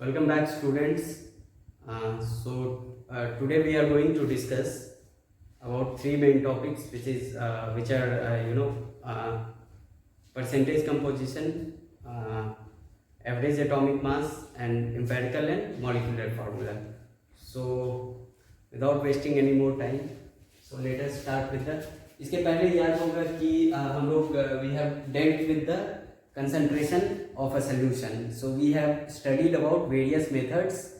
Welcome back, students. Today we are going to discuss about three main topics, which are percentage composition, average atomic mass, and empirical and molecular formula. So without wasting any more time, so let us start with the. इसके पहले याद होगा कि हम लोग we have dealt with the concentration of a solution. So we have studied about various methods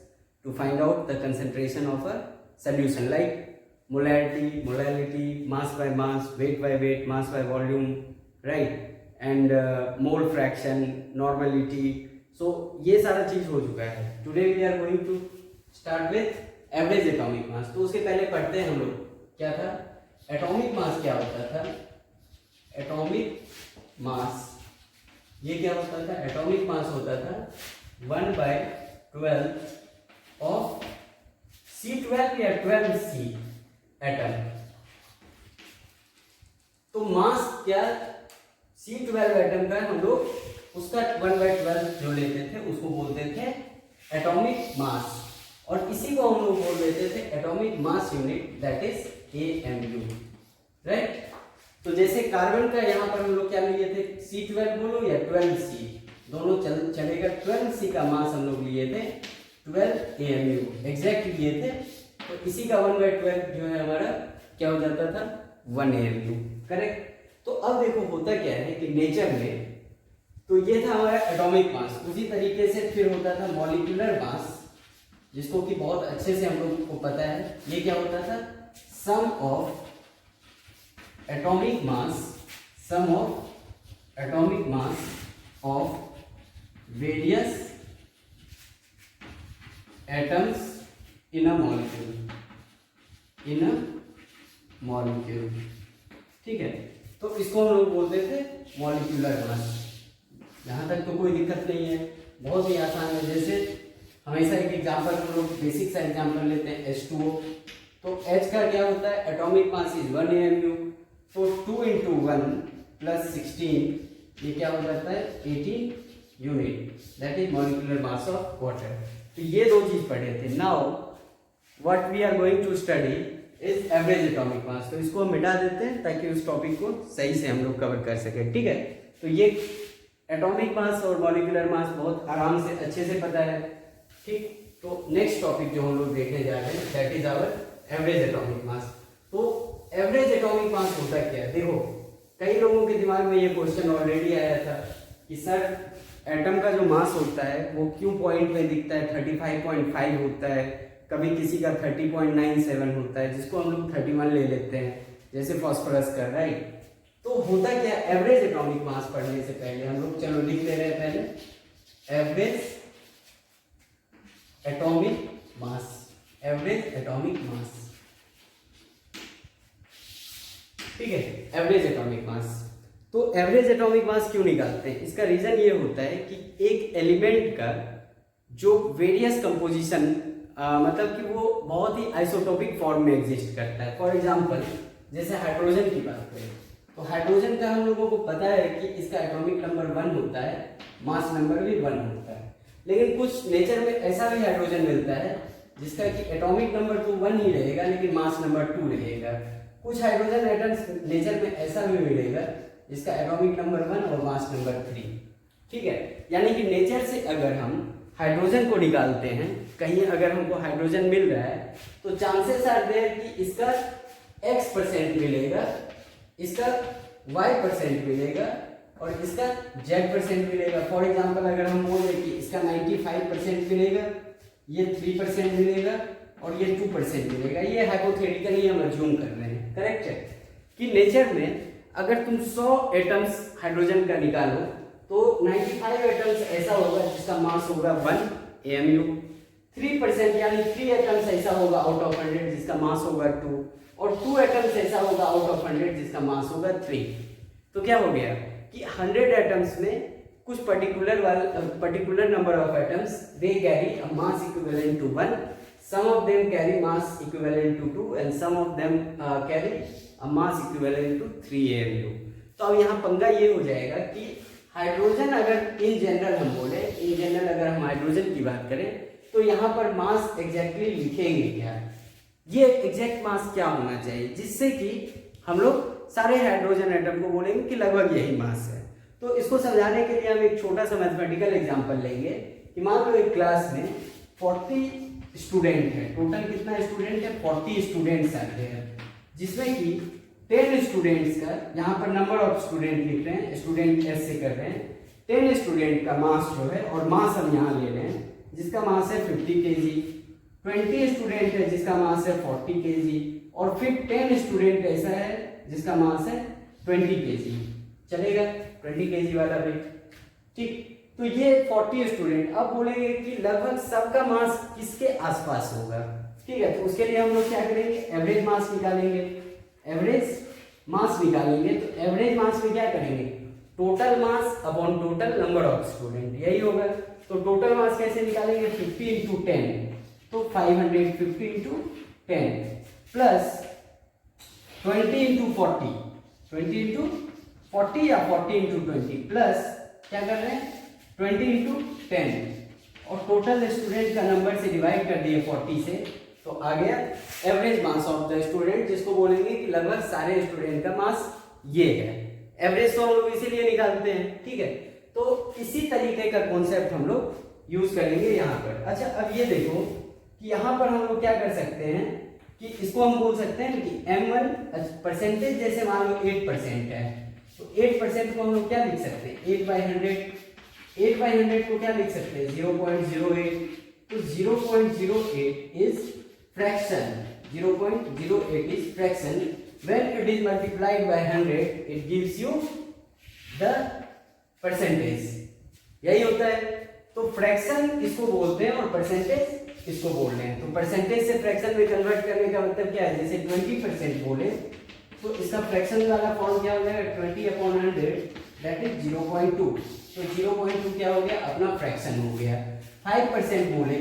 to find out the concentration of a solution, like molality, mass by mass, weight by weight, mass by volume, right? And mole fraction, normality. So ये सारा चीज हो चुका है. Today we are going to start with average atomic mass. तो उसके पहले पढ़ते हैं हम लोग क्या था. एटॉमिक मास क्या होता था. एटॉमिक मास ये क्या होता था. एटॉमिक मास होता था 1/12 ऑफ C12 या 12C एटम. तो मास क्या C12 एटम का हम लोग उसका 1/12 जो लेते थे उसको बोलते थे एटॉमिक मास, और इसी को हम लोग बोल देते थे atomic mass unit, that is AMU, right. तो जैसे कार्बन का यहाँ पर हम लोग क्या लिए थे, C12 बोलो या 12C, दोनों चलेगा. 12C का मास हम लोग लिए थे 12 AMU एग्जैक्ट लिए थे. तो इसी का 1/12 जो है हमारा क्या हो जाता था 1 AMU, करेक्ट. तो अब देखो होता क्या है कि नेचर में तो ये था हमारा एटॉमिक मास. उसी तरीके से फिर होता था मॉलिक्यूलर मास, जिसको कि बहुत अच्छे से हम लोग को पता है. ये क्या होता था, sum of atomic mass of various atoms in a molecule. ठीक है. तो इसको हम लोग बोलते थे मॉलिक्यूलर मास. यहां तक तो कोई दिक्कत नहीं है, बहुत ही आसान है. जैसे हमेशा एक एग्जाम्पल हम लोग बेसिक सा एग्जाम्पल लेते हैं H2O. तो H का क्या होता है, एटॉमिक मास इज 1 AMU. तो 2 × 1 + 16 ये क्या हो जाता है 18 unit, that is molecular mass of water. तो ये दो चीज पढ़े थे. Now what we are going to study is average atomic mass. तो इसको हम मिटा देते हैं ताकि उस टॉपिक को सही से हम लोग कवर कर सके. ठीक है. तो ये एटॉमिक मास और मॉलिक्यूलर मास बहुत आराम से अच्छे से पता है. ठीक. तो नेक्स्ट टॉपिक जो हम लोग देखने जा रहे हैं that is our average atomic mass. तो एवरेज एटॉमिक मास होता क्या है. देखो कई लोगों के दिमाग में ये क्वेश्चन ऑलरेडी आया था कि सर एटम का जो मास होता है वो क्यों पॉइंट में दिखता है, 35.5 होता है, कभी किसी का 30.97 होता है, जिसको हम लोग 31 ले लेते हैं जैसे फॉस्फोरस का, राइट. तो होता क्या, एवरेज एटॉमिक मास पढ़ने से पहले हम लोग चलो लिख ले रहे हैं पहले एवरेज एटॉमिक मास. एवरेज एटॉमिक मास, ठीक है. Average atomic mass. तो एवरेज एटॉमिक मास क्यों निकालते हैं, इसका रीजन ये होता है कि एक एलिमेंट का जो वेरियस कंपोजिशन मतलब कि वो बहुत ही आइसोटोपिक फॉर्म में एग्जिस्ट करता है. फॉर एग्जांपल जैसे हाइड्रोजन की बात करें तो हाइड्रोजन का हम लोगों को पता है कि इसका एटॉमिक नंबर 1 होता है, मास नंबर भी 1 होता है. लेकिन कुछ नेचर में ऐसा भी हाइड्रोजन मिलता है जिसका कि एटॉमिक नंबर तो 1 ही रहेगा लेकिन मास नंबर 2 रहेगा. कुछ हाइड्रोजन एटम्स नेचर में ऐसा भी मिलेगा जिसका एटॉमिक नंबर 1 और मास नंबर 3. ठीक है. यानी कि नेचर से अगर हम हाइड्रोजन को निकालते हैं, कहीं अगर हमको हाइड्रोजन मिल रहा है तो चांसेस आर देयर कि इसका X% मिलेगा, इसका Y% मिलेगा और इसका Z% मिलेगा. फॉर एग्जांपल अगर हम बोले कि इसका 95% मिलेगा, ये 3% मिलेगा और ये 2% मिलेगा. ये हाइपोथेटिकली हम अज्यूम कर रहे हैं, करेक्ट है. कि नेचर में अगर तुम 100 एटम्स हाइड्रोजन का निकालो तो 95 एटम्स ऐसा होगा जिसका मास होगा 1 AMU. 3% यानी 3 एटम्स ऐसा होगा आउट ऑफ 100 जिसका मास होगा 2, और 2 एटम्स ऐसा होगा आउट ऑफ 100 जिसका मास होगा 3. तो क्या हो गया कि 100 एटम्स में कुछ particular number of atoms they carry a mass equivalent to 1, some of them carry mass equivalent to 2 and some of them carry a mass equivalent to 3 AMU. तो अब यहाँ पंगा ये हो जाएगा कि हाइड्रोजन अगर इन जनरल हम बोले, इन जनरल अगर हम हाइड्रोजन की बात करें तो यहाँ पर मास एग्जैक्टली लिखेंगे क्या, ये एग्जैक्ट मास क्या होना चाहिए जिससे कि हम लोग सारे हाइड्रोजन एटम को बोलेंगे कि लगभग यही मास है। तो इसको समझाने के लिए हम एक छोटा सा मैथमेटिकल एग्जांपल लेंगे कि मान लो एक क्लास में 40 स्टूडेंट है, टोटल कितना स्टूडेंट है, 40 स्टूडेंट्स आते हैं, जिसमें कि 10 स्टूडेंट्स का, यहाँ पर नंबर ऑफ स्टूडेंट लिख रहे हैं, स्टूडेंट एस से कर रहे हैं, 10 स्टूडेंट का मास जो है, और मास हम यहाँ ले रहे हैं जिसका मास है 50 kg, 20 स्टूडेंट है जिसका मास है 40 kg, और फिर 10 स्टूडेंट ऐसा है जिसका मास है 20 kg। चलेगा 20 kg वाला भी, ठीक। तो ये 40 स्टूडेंट, अब बोलेंगे कि लगभग सबका मास किसके आसपास होगा, ठीक है। तो उसके लिए हम लोग क्या करेंगे, एवरेज मास निकालेंगे, एवरेज मास निकालेंगे। तो एवरेज मास में क्या करेंगे, total mass upon total number of student, यही होगा। तो टोटल मास कैसे निकालेंगे, 50 इंटू 10, तो 550 इंटू 10 प्लस 20 इंटू 40, 20 इंटू 40 या 40 इंटू 20 प्लस क्या कर रहे हैं 20 इंटू 10, और टोटल स्टूडेंट का नंबर से डिवाइड कर दिए 40 से, तो आ गया average mass of the student, जिसको बोलेंगे कि लगभग सारे स्टूडेंट का मास ये है। एवरेज तो हम लोग इसीलिए निकालते हैं, ठीक है। तो इसी तरीके का कॉन्सेप्ट हम लोग यूज करेंगे यहाँ पर। अच्छा, अब ये देखो कि यहाँ पर हम लोग क्या कर सकते हैं कि इसको हम बोल सकते हैं कि M1 परसेंटेज, जैसे मान लो 8% है, तो 8% को हम लोग क्या लिख सकते हैं, 8/100 को क्या लिख सकते हैं 0.08, तो 0.08 is fraction, 0.08 is fraction, when it is multiplied by 100 it gives you the percentage, यही होता है। तो फ्रैक्शन इसको बोलते हैं और परसेंटेज इसको बोल रहे हैं। तो परसेंटेज से फ्रैक्शन में कन्वर्ट करने का मतलब क्या है, जैसे 20% बोले तो इसका फ्रैक्शन वाला फॉर्म क्या हो जाएगा 20/100 दैट इज 0.2, तो 0.2 क्या हो गया अपना फ्रैक्शन हो गया। 5% बोले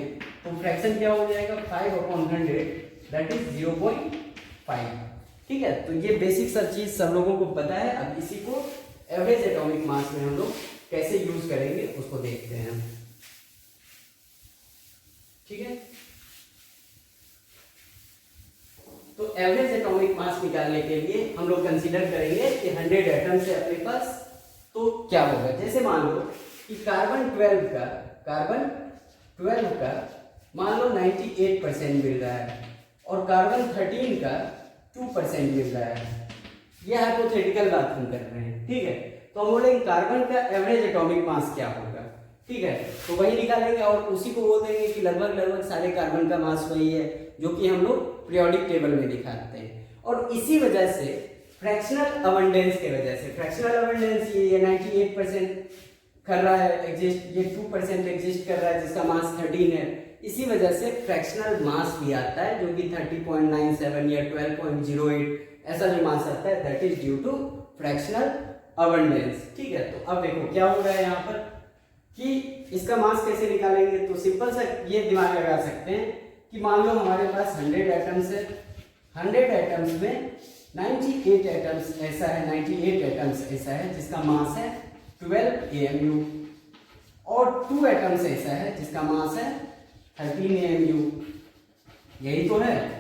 तो फ्रैक्शन क्या हो जाएगा 5/100 दैट इज 0.5, ठीक है। तो ये बेसिक सब चीज सब लोगों को पता है। अब इसी को एवरेज एटॉमिक मास में हम लोग कैसे यूज करेंगे उसको देखते हैं, ठीक है। तो एवरेज एटॉमिक मास निकालने के लिए हम लोग कंसीडर करेंगे कि 100 एटम्स है अपने पास, तो क्या होगा, जैसे मान लो कि कार्बन 12 का मान लो 98% मिल रहा है और कार्बन 13 का 2% मिल रहा है। यह हाइपोथेटिकल बात हम कर रहे हैं, ठीक है। तो हम बोलेंगे कार्बन का एवरेज एटॉमिक मास क्या होगा, ठीक है। तो वही निकालेंगे और उसी को बोल देंगे कि लगभग सारे कार्बन का मास वही है जो कि हम लोग पीरियोडिक टेबल में दिखाते हैं। और इसी वजह से फ्रैक्शनल अबंडेंस के वजह से, फ्रैक्शनल अबंडेंस ये 98% कर रहा है एग्जिस्ट, ये 2% एग्जिस्ट कर रहा है जिसका मास 13 है, इसी वजह से फ्रैक्शनल मास भी आता है जो कि 30.97 या 12.08 ऐसा जो मास आता है that is due to fractional abundance, ठीक है। तो अब देखो क्या हो रहा है यहाँ पर कि इसका मास कैसे निकालेंगे, तो सिंपल सा ये दिमाग लगा सकते हैं कि मान लो हमारे पास 100 एटम्स है, 100 एटम्स में 98 एटम्स ऐसा है, 98 एटम्स ऐसा है जिसका मास है 12 AMU, और 2 एटम्स ऐसा है जिसका मास है 13 AMU, यही तो है।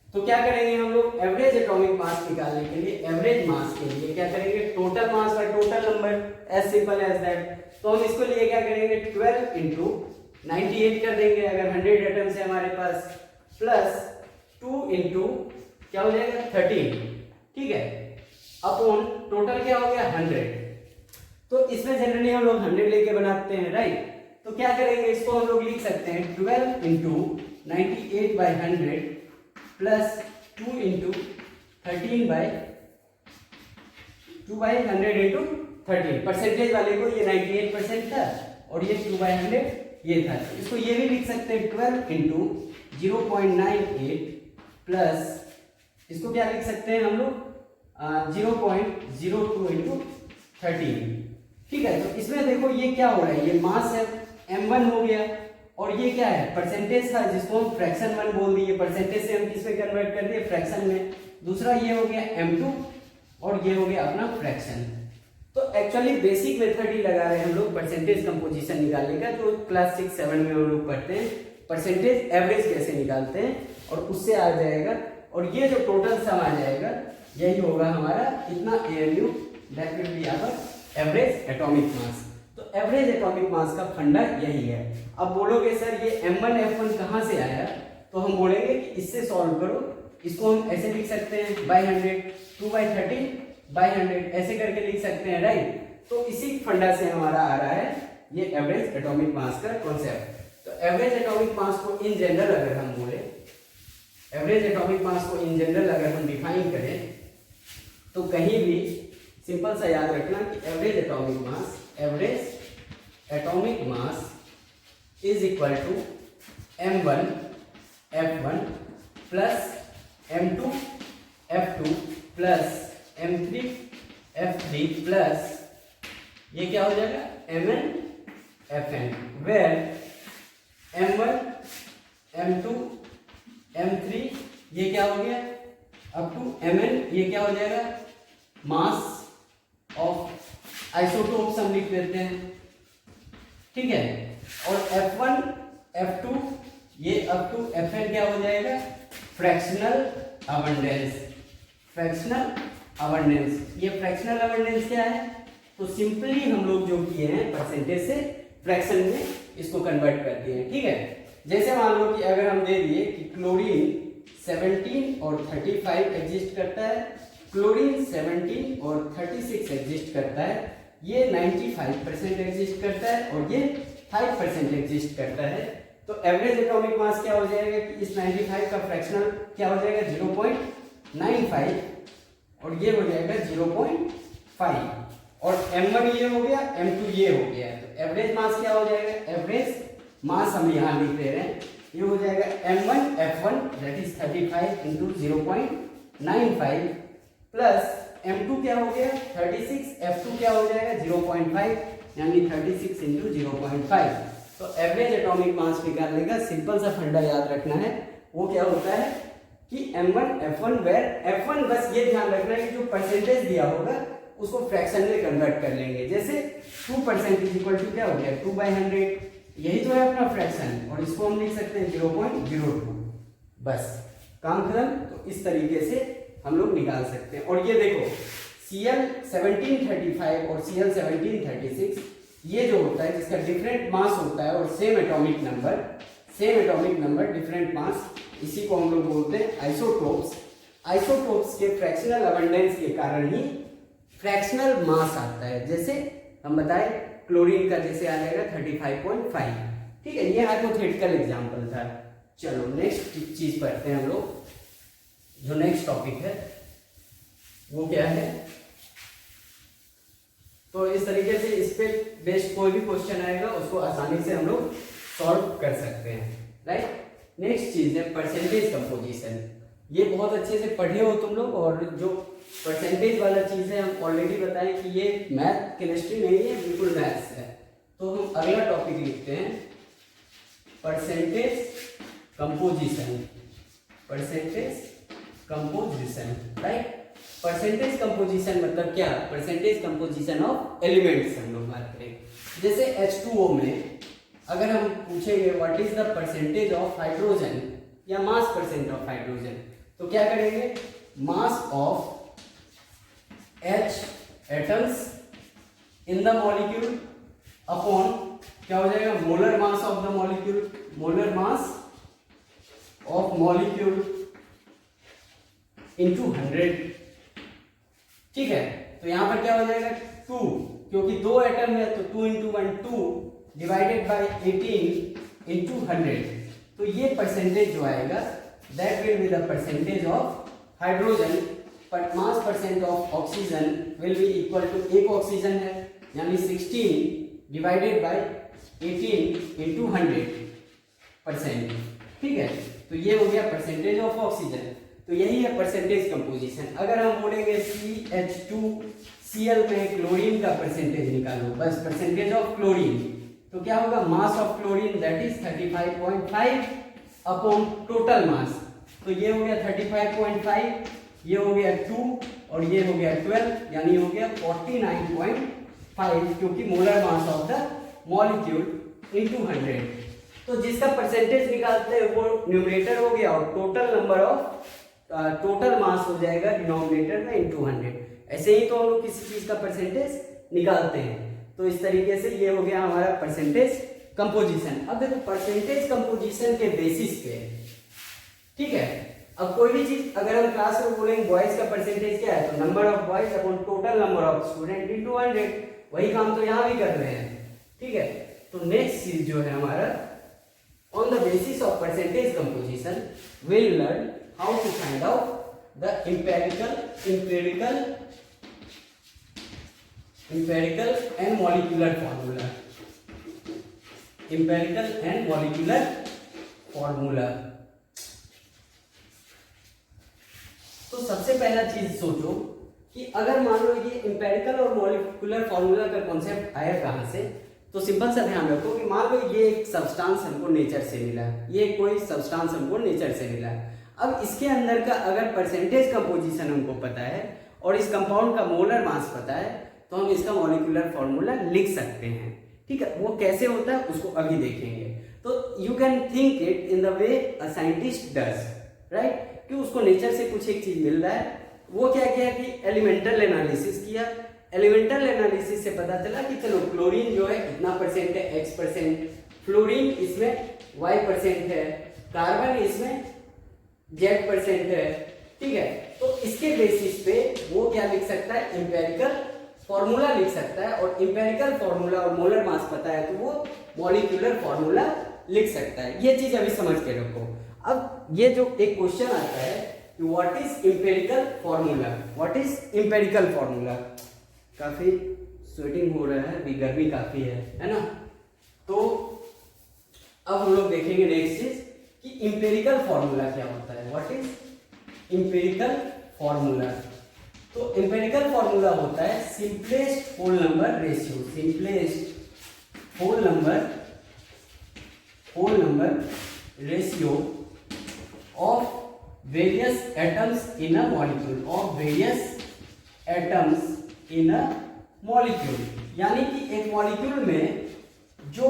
तो क्या करेंगे हम लोग एवरेज एटॉमिक मास निकालने के लिए, एवरेज मास के लिए क्या करेंगे total mass by total number, as simple as that. तो हम इसको लिए क्या करेंगे 12 इंटू 98 कर देंगे अगर 100 एटम्स है हमारे पास, प्लस 2 इंटू क्या हो जाएगा 13, ठीक है, अपॉन टोटल क्या हो गया 100। तो इसमें जनरली हम लोग 100 लेके बनाते हैं, राइट। तो क्या करेंगे इसको हम लोग लिख सकते हैं 12 into 98/100 plus 2 into 2/100 into 13। Percentage वाले को ये 98% था और ये 2/100 ये था, तो इसको ये भी लिख सकते हैं 12 इंटू 0.98 प्लस इसको क्या लिख सकते हैं हम लोग 0.02 इंटू 13, ठीक है। तो इसमें देखो ये क्या हो रहा है, ये मास है M1 हो गया और ये क्या है परसेंटेज था जिसको हम फ्रैक्शन 1 बोल दिए, परसेंटेज से हम किस में कन्वर्ट कर दिए फ्रैक्शन में। दूसरा ये हो गया M2 और ये हो गया अपना फ्रैक्शन, तो एक्चुअली बेसिक मेथड ही लगा रहे हैं हम लोग परसेंटेज कंपोजिशन निकालने का, जो क्लास 6-7 में हम लोग पढ़ते हैं परसेंटेज एवरेज कैसे निकालते हैं, और उससे आ जाएगा। और ये जो टोटल सम आ जाएगा यही होगा हमारा इतना ALU, that will be our average atomic mass. तो एवरेज एटॉमिक मास का फंडा यही है। अब बोलोगे सर ये M1 F1 कहाँ से आया, तो हम बोलेंगे कि इससे सॉल्व करो। इसको हम ऐसे लिख सकते हैं बाई 100, 2/30 बाई 100 ऐसे करके लिख सकते हैं, राइट। तो इसी फंडा से हमारा आ रहा है ये एवरेज एटॉमिक मास का कॉन्सेप्ट। तो एवरेज एटॉमिक मास को इन जनरल अगर हम बोले, एवरेज एटॉमिक मास को इन जनरल अगर हम डिफाइन करें तो कहीं भी सिंपल सा याद रखना कि average atomic mass is equal to M1 F1 plus M2 F2 plus M3 F3 plus ये क्या हो जाएगा Mn Fn, where M1 M2 M3 ये क्या हो गया अप टू Mn, ये क्या हो जाएगा मास ऑफ आइसोटोप्स हम लिख देते हैं, ठीक है। और F1 F2 ये अप टू Fn क्या हो जाएगा फ्रैक्शनल अबंडेंस। ये फ्रैक्शनल अबंडेंस क्या है, तो सिंपली हम लोग जो किए हैं परसेंटेज से फ्रैक्शन में इसको कन्वर्ट कर दिए हैं, ठीक है। जैसे मान लो कि अगर हम दे दिए कि क्लोरीन 17 और 35 एग्जिस्ट करता है, क्लोरीन 17 और 36 एग्जिस्ट करता है, ये 95% एग्जिस्ट करता है और ये 5% एग्जिस्ट करता है। तो एवरेज एटॉमिक मास क्या हो जाएगा कि इस 95 का फ्रैक्शनल क्या हो जाएगा 0.95 और ये हो जाएगा 0.5, और M1 ये हो गया, M2 ये हो गया। तो एवरेज मास क्या हो जाएगा, एवरेज मास हम यहाँ लिख दे रहे हैं, ये हो जाएगा M1 F1 that is 35 into 0.95 plus M2 क्या हो गया 36, F2 क्या हो जाएगा 0.5 यानी 36 इंटू 0.5। तो एवरेज एटॉमिक मास निकालने का सिंपल सा फंडा याद रखना है, वो क्या होता है कि M1 F1 वेयर F1 बस ये ध्यान रखना है कि जो परसेंटेज दिया होगा उसको फ्रैक्शन में कन्वर्ट कर लेंगे। जैसे 2% इज इक्वल टू क्या हो गया 2/100, यही तो है अपना फ्रैक्शन, और इसको हम लिख सकते हैं 0.02, बस काम खत्म। तो इस तरीके से हम लोग निकाल सकते हैं। और ये देखो Cl1735 और Cl1736 ये जो होता है जिसका डिफरेंट मास होता है और same atomic number different mass, इसी को हम लोग बोलते हैं आइसोटोप्स। आइसोटोप्स के फ्रैक्शनल अबंडेंस के कारण ही फ्रैक्शनल मास आता है। जैसे हम बताए क्लोरीन का जैसे आ जाएगा 35.5, ठीक है, ये हाइपोथेटिकल एग्जांपल था। चलो नेक्स्ट चीज पढ़ते हैं हम लोग, जो नेक्स्ट टॉपिक है वो क्या है। तो इस तरीके से इस पे बेस्ड कोई भी क्वेश्चन आएगा उसको आसानी से हम लोग सॉल्व कर सकते हैं, राइट। नेक्स्ट चीज है परसेंटेज कंपोजिशन। ये बहुत अच्छे से पढ़े हो तुम लोग, और जो परसेंटेज वाला चीज है हम ऑलरेडी बताएं कि ये मैथ केमिस्ट्री नहीं है, बिल्कुल मैथ्स है। तो हम अगला टॉपिक लिखते हैं percentage composition, right. Percentage composition मतलब क्या, परसेंटेज कंपोजिशन ऑफ एलिमेंट्स हम लोग बात करें। जैसे H2O में अगर हम पूछेंगे what is the percentage of hydrogen या मास परसेंट ऑफ हाइड्रोजन, तो क्या करेंगे mass of H atoms in the molecule upon क्या हो जाएगा molar mass of the molecule, molar mass of molecule into 100, ठीक है। तो यहां पर क्या हो जाएगा 2, क्योंकि 2 एटम है तो 2 इंटू 1 2 डिवाइडेड बाई 18 इंटू 100। तो ये परसेंटेज जो आएगा that will be the percentage of hydrogen, but mass percent of oxygen will be equal to, एक ऑक्सीजन है यानी 16 डिवाइडेड बाई 18 इंटू 100%, ठीक है। तो ये हो गया परसेंटेज ऑफ ऑक्सीजन। तो यही है परसेंटेज कंपोजिशन। अगर हम बोलेंगे CH2Cl में क्लोरीन का परसेंटेज निकालो, बस परसेंटेज ऑफ क्लोरीन, तो क्या होगा mass of chlorine that is 35.5 upon total mass. तो ये हो गया 35.5, ये हो गया 2 और ये हो गया 12, यानी हो गया 49.5, क्योंकि molar mass of the molecule into 100। तो जिसका परसेंटेज निकालते हैं वो न्यूमरेटर हो गया और टोटल मास हो जाएगा डिनोमिनेटर में इनटू 100। ऐसे ही तो हम लोग किसी चीज का परसेंटेज निकालते हैं। तो इस तरीके से ये हो गया हमारा परसेंटेज कंपोजिशन। अब देखो परसेंटेज कंपोजिशन के बेसिस पे, ठीक है, अब कोई भी चीज अगर हम क्लास में बोलेंगे बॉयज का परसेंटेज क्या है, तो number of boys upon total number of student into 100। वही काम तो यहाँ भी कर रहे हैं, ठीक है। तो नेक्स्ट चीज जो है हमारा, on the basis of percentage composition we'll learn how to find out the empirical and molecular formula. Empirical and molecular formula. तो सबसे पहला चीज सोचो कि अगर मान लो ये एम्पिरिकल और मॉलिक्यूलर फॉर्मूला का कॉन्सेप्ट आया कहाँ से, तो सिंपल सा ध्यान रखो कि मान लो ये एक सब्सटेंस हमको नेचर से मिला, ये कोई सब्सटेंस हमको नेचर से मिला। अब इसके अंदर का अगर परसेंटेज कंपोजिशन हमको पता है और इस कंपाउंड का मोलर मास पता है, तो हम इसका मॉलिक्यूलर फॉर्मूला लिख सकते हैं, ठीक है। वो कैसे होता है उसको अभी देखेंगे। तो you can think it in the way a scientist does, right, कि उसको नेचर से कुछ एक चीज मिल रहा है। वो क्या किया कि एलिमेंटल एनालिसिस किया। एलिमेंटल एनालिसिस से पता चला कि चलो क्लोरीन जो है इतना परसेंट है, X%, फ्लोरीन इसमें Y% है, कार्बन इसमें Z% है, ठीक है। तो इसके बेसिस पे वो क्या लिख सकता है, एम्पिरिकल फॉर्मूला लिख सकता है, और एम्पिरिकल फॉर्मूला और मोलर मास पता है तो वो मॉलिक्यूलर फॉर्मूला लिख सकता है। ये चीज अभी समझ के रखो। अब ये जो एक क्वेश्चन आता है, what is empirical formula, what is empirical formula. काफी स्वेटिंग हो रहा है, अभी गर्मी काफी है ना। तो अब हम लोग देखेंगे नेक्स्ट चीज कि एम्पिरिकल फॉर्मूला क्या होता है, व्हाट इज एम्पिरिकल फॉर्मूला। तो एम्पिरिकल फॉर्मूला होता है simplest whole number ratio, simplest whole number ratio of various atoms in a molecule, of various atoms in a molecule, यानी कि एक मॉलिक्यूल में जो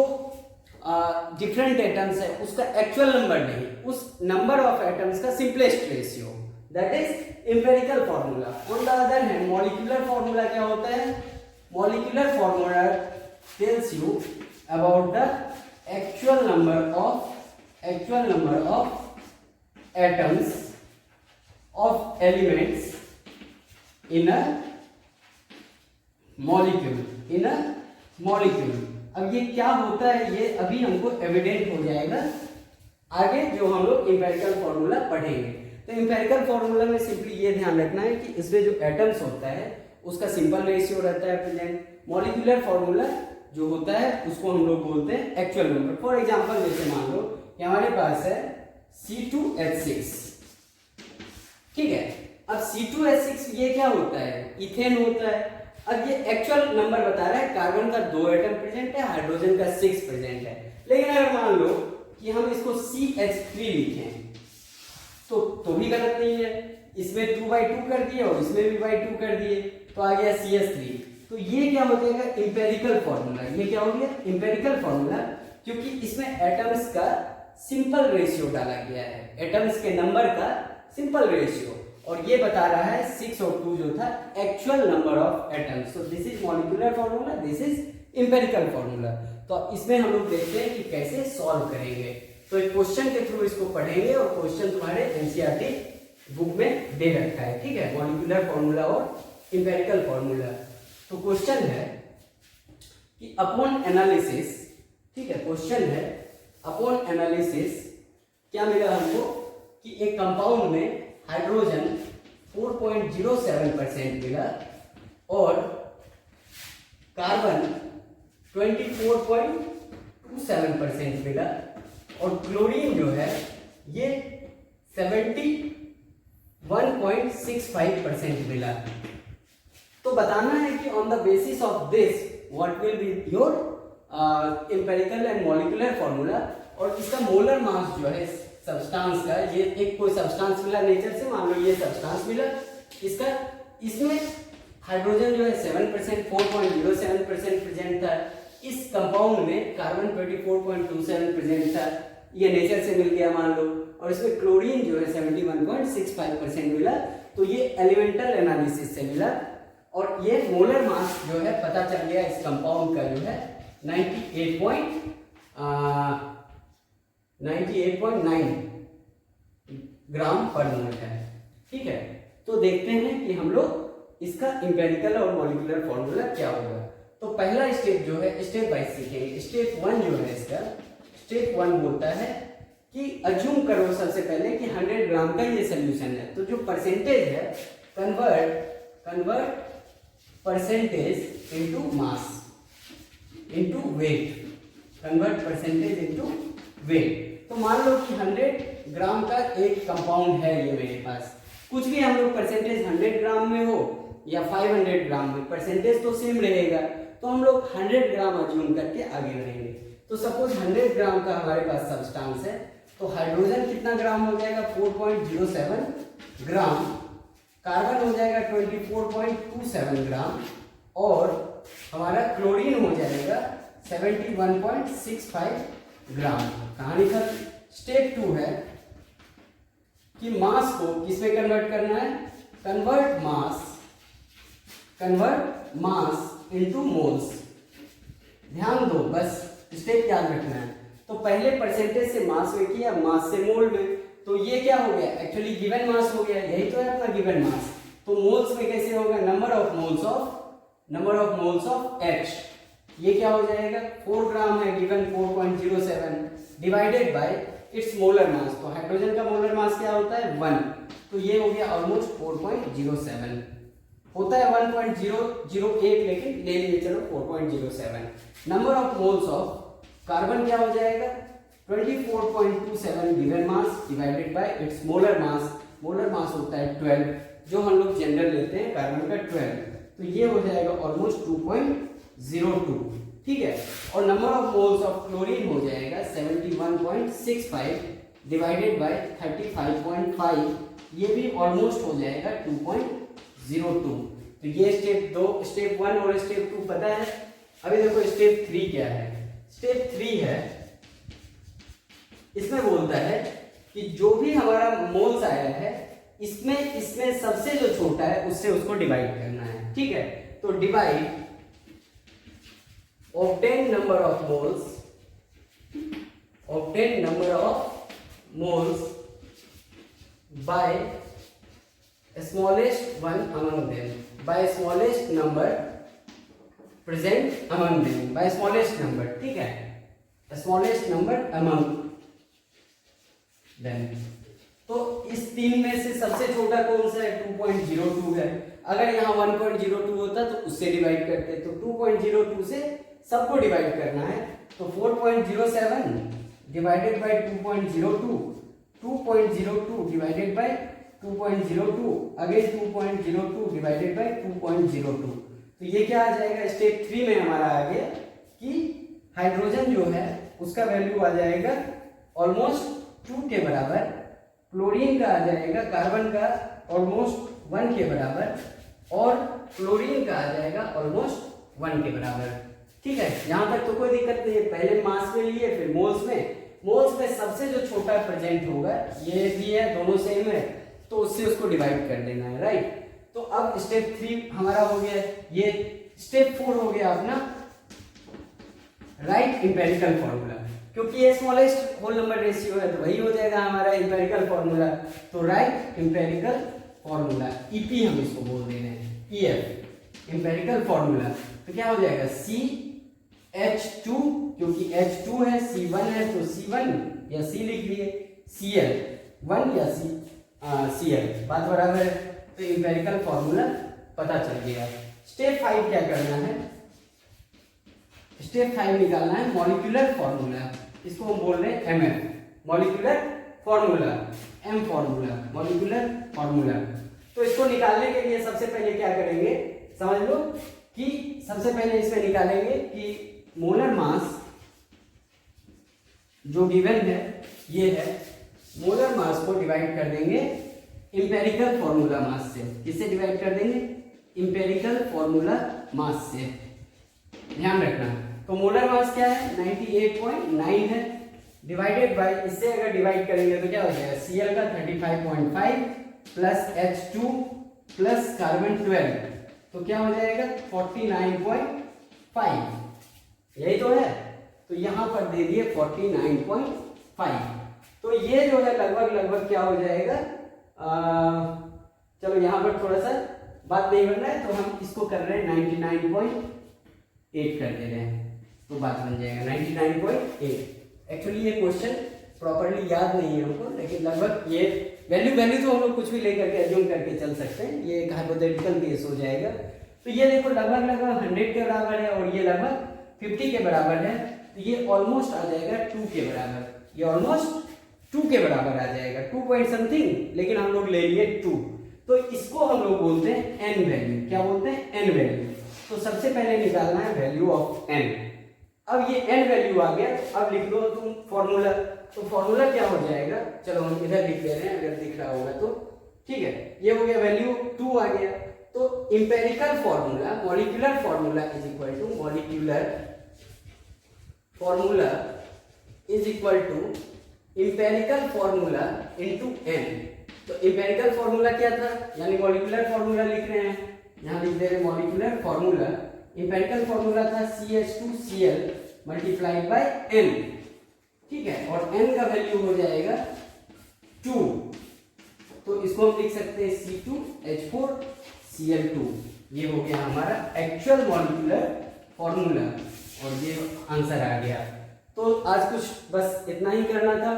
डिफरेंट एटम्स है उसका एक्चुअल नंबर नहीं, उस नंबर ऑफ एटम्स का simplest ratio, that is empirical formula. On the other hand molecular formula क्या होता है, molecular formula tells you about the actual number of atoms of elements in a molecule। अब ये क्या होता है ये अभी हमको एविडेंट हो जाएगा आगे जो हम लोग एम्पिरिकल फॉर्मूला पढ़ेंगे। तो एम्पिरिकल फॉर्मूला में सिंपली ये ध्यान रखना है कि इसमें जो एटम्स होता है उसका सिंपल रेशियो रहता है प्रेजेंट। मॉलिक्यूलर फॉर्मूला जो होता है उसको हम लोग बोलते हैं एक्चुअल नंबर। फॉर एग्जांपल जैसे मान लो कि हमारे पास है C2H6, ठीक है। अब C2H6 ये क्या होता है, इथेन होता है। अब ये एक्चुअल नंबर बता रहा है, कार्बन का 2 एटम प्रेजेंट है, हाइड्रोजन का 6 प्रेजेंट है। लेकिन अगर मान लो कि हम इसको CH3 लिखें तो भी गलत नहीं है, इसमें 2/2 कर दिए और इसमें भी 2 कर दिए तो आ गया CH3। तो ये क्या हो जाएगा, एम्पिरिकल फॉर्मूला। ये क्या हो गया, एम्पिरिकल फॉर्मूला, क्योंकि इसमें एटम्स का सिंपल रेशियो डाला गया है, एटम्स के नंबर का सिंपल रेशियो, और ये बता रहा है 6 और 2 जो था actual number of atoms. So this is molecular formula, this is empirical formula. तो इसमें हम लोग देखते हैं कि कैसे सॉल्व करेंगे। तो एक क्वेश्चन के थ्रू इसको पढ़ेंगे और क्वेश्चन तुम्हारे एनसीईआरटी बुक में दे रखा है, ठीक है, मॉलिक्यूलर फॉर्मूला और एम्पिरिकल फॉर्मूला। तो क्वेश्चन है कि अपॉन एनालिसिस, ठीक है, क्वेश्चन है अपॉन एनालिसिस क्या मिला हमको कि एक कंपाउंड में हाइड्रोजन 4.07% मिला और कार्बन 24.27% मिला और क्लोरीन जो है ये 71.65% मिला। तो बताना है कि on the basis of this what will be your empirical and molecular formula, और इसका मोलर मास जो है सब्सटेंस का, ये एक कोई सब्सटेंस मिला नेचर से, मान लो ये सब्सटेंस मिला, इसका इसमें हाइड्रोजन जो है 7% 4.07% प्रेजेंट था, इस कंपाउंड में कार्बन 24.27 प्रेजेंट था, ये नेचर से मिल गया मान लो, और इसमें क्लोरीन जो है 71.65% मिला, तो ये एलिमेंटल एनालिसिस से मिला, और ये मोलर मास जो है पता चल गया इस कंपाउंड का जो है 98.9 ग्राम पर मोल है। ठीक है, तो देखते हैं कि हम लोग इसका एम्पिरिकल और मॉलिक्यूलर फॉर्मूला क्या होगा। तो पहला स्टेप जो है स्टेप बाय सीखेंगे। स्टेप 1 जो है इसका, स्टेप 1 बोलता है कि अज्यूम करो सबसे पहले कि 100 ग्राम का ये सोल्यूशन है, तो जो परसेंटेज है convert percentage into mass into wait, convert percentage into wait. तो मान लो कि 100 ग्राम का एक कंपाउंड है ये मेरे पास, कुछ भी हम लोग परसेंटेज 100 ग्राम में हो या 500 ग्राम में, परसेंटेज तो सेम रहेगा, तो हम लोग 100 ग्राम अज्यूम करके आगे बढ़ेंगे। तो सपोज 100 ग्राम का हमारे पास सब्सटेंस है, तो हाइड्रोजन कितना ग्राम हो जाएगा 4.07 ग्राम, कार्बन हो जाएगा 24.27 ग्राम, और हमारा क्लोरीन हो जाएगा 71.65 ग्राम। कहानी खत्म। स्टेप 2 है कि मास को किसमें कन्वर्ट करना है, कन्वर्ट मास इनटू मोल्स। ध्यान दो, बस स्टेप याद रखना है। तो पहले परसेंटेज से मास में किया, मास से मोल में, तो ये क्या हो गया, एक्चुअली गिवन मास हो गया, यही तो है अपना गिवन मास। तो मोल्स में कैसे होगा, number of moles of H, ये क्या हो जाएगा 4 ग्राम है given 4.07 divided by it's molar mass. तो हाइड्रोजन का मोलर मास क्या होता है 1, तो ये हो गया ऑलमोस्ट 4.07, होता है 1.008 लेकिन ले लिए चलो 4.07। Number of moles of carbon क्या हो जाएगा 24.27 given mass divided by it's molar mass. Molar mass होता है 12, जो हम लोग जनरल लेते हैं कार्बन का 12, तो ये हो जाएगा ऑलमोस्ट 2.02। ठीक है, और number of moles of chlorine हो जाएगा 71.65 डिवाइडेड बाय 35.5, ये भी ऑलमोस्ट हो जाएगा 2.02। तो ये स्टेप 1 और स्टेप 2 पता है। अभी देखो स्टेप 3 क्या है। स्टेप 3 है, इसमें बोलता है कि जो भी हमारा मोल्स आया है इसमें सबसे जो छोटा है उससे उसको डिवाइड करना है। ठीक है, तो divide obtain number of moles by smallest one among them, by smallest number present among them, by smallest number। ठीक है, smallest number among them। तो इस 3 में से सबसे छोटा कौन सा है 2.02 है। अगर यहाँ 1.02 होता तो उससे डिवाइड करते, तो 2.02 से सबको डिवाइड करना है, तो 4.07 divided by 2.02, 2.02 divided by 2.02, again 2.02 divided by 2.02। तो ये क्या आ जाएगा, स्टेप 3 में हमारा आ गया कि हाइड्रोजन जो है उसका वैल्यू आ जाएगा ऑलमोस्ट 2 के बराबर, क्लोरीन का आ जाएगा, कार्बन का ऑलमोस्ट 1 के बराबर, और क्लोरीन का आ जाएगा ऑलमोस्ट 1 के बराबर। ठीक है, यहां तक तो कोई दिक्कत नहीं है। पहले मास में लिए, फिर मोल्स में सबसे जो छोटा प्रेजेंट होगा, ये भी है, दोनों सेम है, तो उससे उसको डिवाइड कर देना है। राइट, तो अब स्टेप 3 हमारा हो गया। ये स्टेप 4 हो गया अपना राइट एम्पिरिकल फॉर्मूला, क्योंकि ये स्मॉलेस्ट होल नंबर रेशियो है, तो वही हो जाएगा हमारा एम्पिरिकल फॉर्मूला। तो राइट एम्पिरिकल फॉर्मूला, ईपी हम इसको बोल दे रहे हैं, ईएफ एम्पिरिकल फॉर्मूला। तो क्या हो जाएगा CH2, क्योंकि H2 है, C1 है, तो C1 या C लिख लिए, Cl1 या Cl, बात बराबर है। तो एम्पिरिकल फॉर्मूला पता चल गया। स्टेप 5 क्या करना है, स्टेप 5 निकालना है मॉलिक्यूलर फॉर्मूला, इसको हम बोल रहे हैं MF, molecular formula, M formula, molecular formula. तो इसको निकालने के लिए सबसे पहले क्या करेंगे, समझ लो कि सबसे पहले इसमें निकालेंगे कि मोलर मास जो गिवन है ये है मोलर मास को डिवाइड कर देंगे इंपेरिकल फॉर्मूला मास से। किससे डिवाइड कर देंगे? इंपेरिकल फॉर्मूला मास से। ध्यान रखना। तो मोलर मास क्या है? 98.9 है, डिवाइडेड बाय, इससे अगर डिवाइड करेंगे तो क्या हो जाएगा? Cl का 35.5 प्लस H2 प्लस कार्बन 12, तो क्या हो जाएगा? 49.5। यही तो है। तो यहां पर दे दिए 49.5। तो ये जो है लगभग क्या हो जाएगा? चलो यहां पर थोड़ा सा बात नहीं बन रहा है, तो हम इसको कर रहे हैं 99.8 कर दे रहे हैं, तो बात बन जाएगा 99.8। एक्चुअली ये क्वेश्चन प्रॉपर्ली याद नहीं है हमको, लेकिन लगभग ये वैल्यू तो हम लोग कुछ भी लेकर के एज्यूम करके चल सकते हैं। ये एक हाइपोथेटिकल केस हो जाएगा। तो ये देखो लगभग 100 के बराबर है और ये लगभग 50 के बराबर है, तो ये ऑलमोस्ट आ जाएगा 2 के बराबर। ये ऑलमोस्ट 2 के बराबर आ जाएगा, 2 पॉइंट समथिंग, लेकिन हम लोग ले लिए 2। तो इसको हम लोग बोलते हैं n वैल्यू। क्या बोलते हैं? n value. तो सबसे पहले निकालना है वैल्यू ऑफ n। अब ये n वैल्यू आ गया, अब लिख लो तुम फॉर्मूला। तो फॉर्मूला क्या हो जाएगा? चलो हम इधर लिख ले रहे हैं, अगर दिख रहा होगा तो ठीक है। ये हो गया वैल्यू 2 आ गया। तो empirical formula, molecular formula is equal to molecular formula is equal to empirical formula into n। तो इंपेरिकल फॉर्मूला क्या था? यानी मॉलिक्यूलर फॉर्मूला लिख रहे हैं, यहां लिख दे रहे मॉलिक्यूलर फॉर्मूला। इंपेरिकल फॉर्मूला था CH2Cl मल्टीप्लाइड बाय n, ठीक है, और n का वैल्यू हो जाएगा 2। तो इसको हम लिख सकते हैं C2H4Cl2। ये हो गया हमारा एक्चुअल मॉलिक्यूलर फॉर्मूला और ये आंसर आ गया। तो आज कुछ बस इतना ही करना था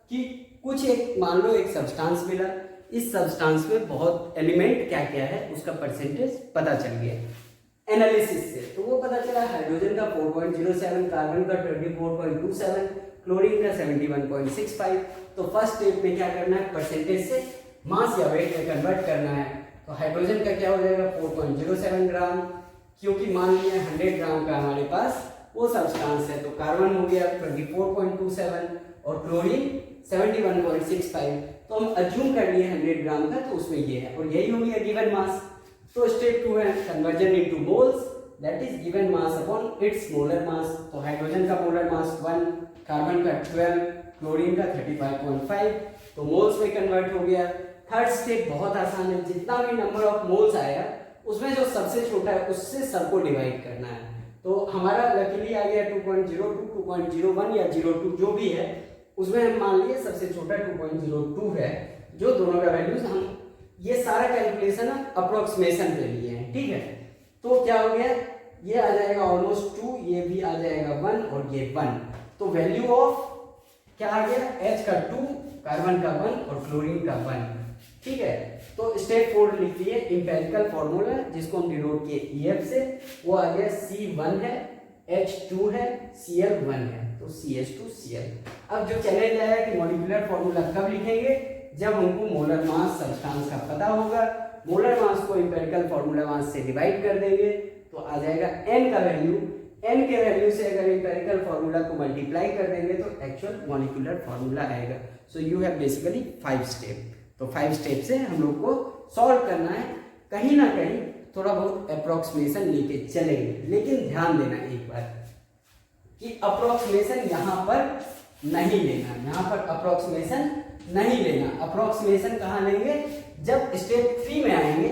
कि कुछ एक मान लो एक सब्सटेंस मिला, इस सब्सटेंस में बहुत एलिमेंट क्या क्या है उसका परसेंटेज पता चल गया एनालिसिस से। तो वो पता चला हाइड्रोजन का 4.07, कार्बन का 24.27, क्लोरीन का 71.65। तो फर्स्ट स्टेप में क्या करना है? परसेंटेज से मास या वेट में कन्वर्ट करना है। तो हाइड्रोजन का क्या हो जाएगा? 4.07 ग्राम, क्योंकि मान लिया 100 ग्राम का हमारे पास वो सब्सटेंस है। तो कार्बन हो गया 24.27 और क्लोरीन 71.65। तो हम अज्यूम कर लिए 100 ग्राम का, तो उसमें ये है और यही हो गया गिवन मास। तो स्टेप 2 है conversion into moles, that is given mass upon its molar mass. तो हाइड्रोजन का मोलर मास 1, कार्बन का 12, क्लोरीन का 35.5, तो मोल्स में कन्वर्ट हो गया। थर्ड स्टेप बहुत आसान है, जितना भी नंबर ऑफ मोल्स आएगा उसमें जो सबसे छोटा है उससे सबको डिवाइड करना है। तो हमारा लकीली आ गया 2.02, 2.01 या 02 जो भी है, उसमें हम मान लिए सबसे छोटा 2.02 है, जो दोनों का वैल्यूज हम ये सारा कैलकुलेशन अप्रोक्सीमेशन पे लिए हैं, ठीक है। तो क्या हो गया? ये आ जाएगा ऑलमोस्ट 2, ये भी आ जाएगा 1 और ये 1। तो वैल्यू ऑफ क्या आ गया? H का 2, कार्बन का 1 और क्लोरीन का 1, ठीक है। तो स्टेप 4 लिख दिए इंपेरिकल फॉर्मूला, जिसको हम डिनोट किए EF से। वो आ गया C1 है, H2 है, Cl1 है, तो CH2Cl। अब जो चैलेंज आया कि मॉलिक्यूलर फॉर्मूला कब लिखेंगे? जब हमको मोलर मास सब्सटेंस का पता होगा। मोलर मास को इंपेरिकल फॉर्मूला मास से डिवाइड कर देंगे तो आ जाएगा n का वैल्यू। n के वैल्यू से अगर इंपेरिकल फॉर्मूला को मल्टीप्लाई कर देंगे तो एक्चुअल मॉलिक्यूलर फॉर्मूला आएगा। So you have basically 5 step. तो 5 स्टेप से हम लोग को सॉल्व करना है। कहीं ना कहीं थोड़ा बहुत अप्रोक्सीमेशन लेके चलेंगे, लेकिन ध्यान देना एक बार कि अप्रोक्सीमेशन यहाँ पर नहीं लेना, यहाँ पर अप्रोक्सीमेशन नहीं लेना। अप्रोक्सीमेशन कहाँ लेंगे? जब स्टेप 3 में आएंगे,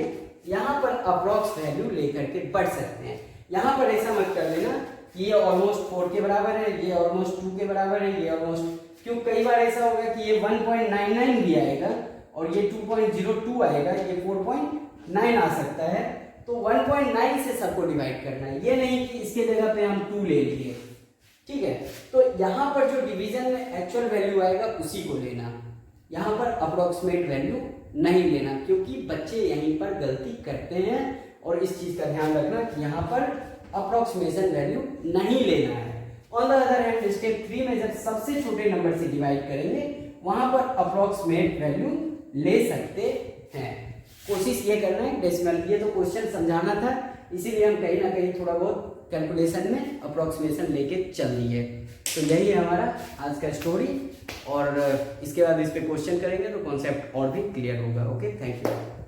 यहाँ पर अप्रोक्स वैल्यू लेकर के बढ़ सकते हैं। यहाँ पर ऐसा मत कर लेना कि ये ऑलमोस्ट 4 के बराबर है, ये ऑलमोस्ट 2 के बराबर है, ये ऑलमोस्ट, क्यों कई बार ऐसा होगा कि ये 1.99 भी आएगा और ये 2.02 आएगा, ये 4.9 आ सकता है। तो 1.9 से सबको डिवाइड करना है, ये नहीं कि इसके जगह पे हम 2 ले लिए, ठीक है। तो यहाँ पर जो डिवीजन में एक्चुअल वैल्यू आएगा उसी को लेना, यहाँ पर अप्रोक्सीमेट वैल्यू नहीं लेना, क्योंकि बच्चे यहीं पर गलती करते हैं। और इस चीज का ध्यान रखना कि यहाँ पर अप्रोक्सीमेशन वैल्यू नहीं लेना है। On the other hand step 3 में जब सबसे छोटे नंबर से डिवाइड करेंगे वहां पर अप्रोक्सीमेट वैल्यू ले सकते हैं। कोशिश ये करना है डेसिमल, ये तो क्वेश्चन समझाना था, इसीलिए हम कहीं ना कहीं थोड़ा बहुत कैलकुलेशन में अप्रोक्सीमेशन लेके चल रही है। तो यही है हमारा आज का स्टोरी, और इसके बाद इस पे क्वेश्चन करेंगे तो कॉन्सेप्ट और भी क्लियर होगा। Okay, thank you.